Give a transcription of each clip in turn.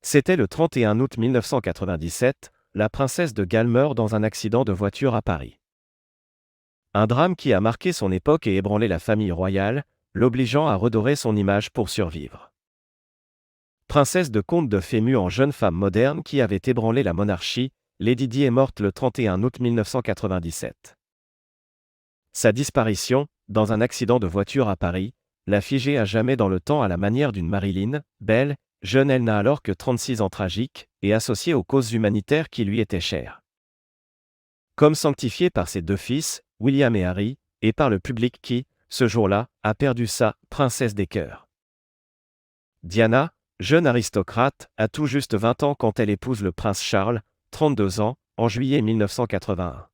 C'était le 31 août 1997, la princesse de Galles meurt dans un accident de voiture à Paris. Un drame qui a marqué son époque et ébranlé la famille royale, l'obligeant à redorer son image pour survivre. Princesse de conte de fées mue en jeune femme moderne qui avait ébranlé la monarchie, Lady Di est morte le 31 août 1997. Sa disparition, dans un accident de voiture à Paris, l'a figée à jamais dans le temps à la manière d'une Marilyn, belle, jeune. Elle n'a alors que 36 ans, tragique, et associée aux causes humanitaires qui lui étaient chères. Comme sanctifiée par ses deux fils, William et Harry, et par le public qui, ce jour-là, a perdu sa « princesse des cœurs ». Diana, jeune aristocrate, a tout juste 20 ans quand elle épouse le prince Charles, 32 ans, en juillet 1981.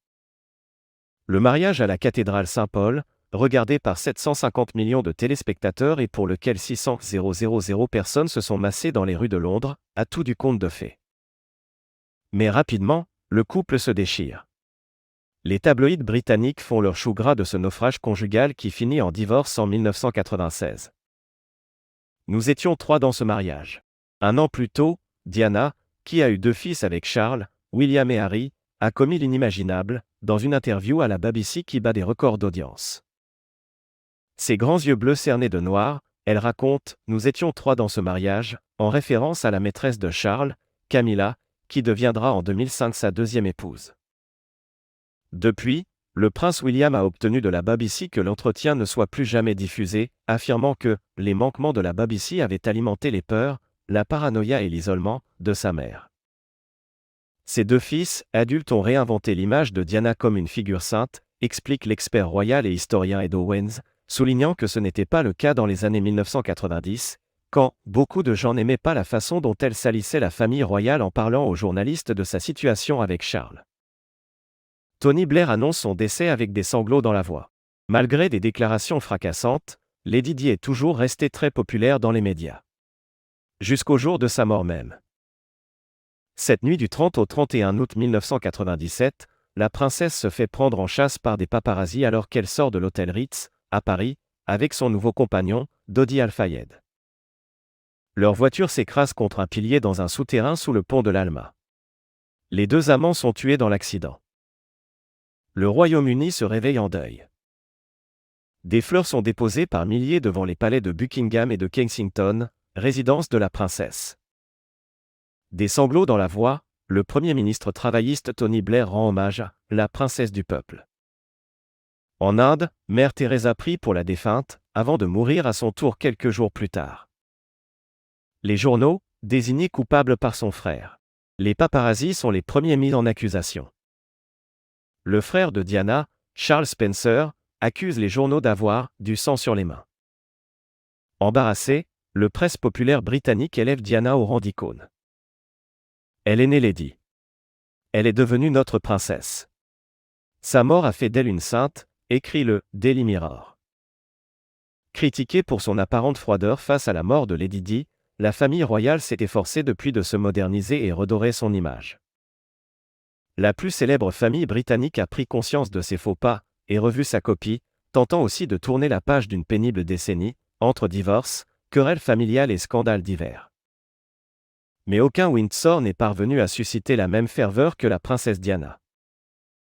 Le mariage à la cathédrale Saint-Paul, regardé par 750 millions de téléspectateurs et pour lequel 600 000 personnes se sont massées dans les rues de Londres, a tout du conte de fées. Mais rapidement, le couple se déchire. Les tabloïds britanniques font leur chou gras de ce naufrage conjugal qui finit en divorce en 1996. Nous étions 3 dans ce mariage. Un an plus tôt, Diana, qui a eu 2 fils avec Charles, William et Harry, a commis l'inimaginable, dans une interview à la BBC qui bat des records d'audience. Ses grands yeux bleus cernés de noir, elle raconte « Nous étions 3 dans ce mariage », en référence à la maîtresse de Charles, Camilla, qui deviendra en 2005 sa deuxième épouse. Depuis, le prince William a obtenu de la BBC que l'entretien ne soit plus jamais diffusé, affirmant que « les manquements de la BBC avaient alimenté les peurs, la paranoïa et l'isolement » de sa mère. Ses 2 fils, adultes, ont réinventé l'image de Diana comme une figure sainte, explique l'expert royal et historien Ed Owens, soulignant que ce n'était pas le cas dans les années 1990, quand beaucoup de gens n'aimaient pas la façon dont elle salissait la famille royale en parlant aux journalistes de sa situation avec Charles. Tony Blair annonce son décès avec des sanglots dans la voix. Malgré des déclarations fracassantes, Lady Di est toujours restée très populaire dans les médias. Jusqu'au jour de sa mort même. Cette nuit du 30 au 31 août 1997, la princesse se fait prendre en chasse par des paparazzis alors qu'elle sort de l'hôtel Ritz, à Paris, avec son nouveau compagnon, Dodi Al-Fayed. Leur voiture s'écrase contre un pilier dans un souterrain sous le pont de l'Alma. Les 2 amants sont tués dans l'accident. Le Royaume-Uni se réveille en deuil. Des fleurs sont déposées par milliers devant les palais de Buckingham et de Kensington, résidence de la princesse. Des sanglots dans la voix, le Premier ministre travailliste Tony Blair rend hommage à la princesse du peuple. En Inde, Mère Teresa prie pour la défunte, avant de mourir à son tour quelques jours plus tard. Les journaux, désignés coupables par son frère. Les paparazzis sont les premiers mis en accusation. Le frère de Diana, Charles Spencer, accuse les journaux d'avoir du sang sur les mains. Embarrassé, le presse populaire britannique élève Diana au rang d'icône. Elle est née Lady. Elle est devenue notre princesse. Sa mort a fait d'elle une sainte, écrit le Daily Mirror. Critiquée pour son apparente froideur face à la mort de Lady Di, la famille royale s'est efforcée depuis de se moderniser et redorer son image. La plus célèbre famille britannique a pris conscience de ses faux pas, et revu sa copie, tentant aussi de tourner la page d'une pénible décennie, entre divorces, querelles familiales et scandales divers. Mais aucun Windsor n'est parvenu à susciter la même ferveur que la princesse Diana.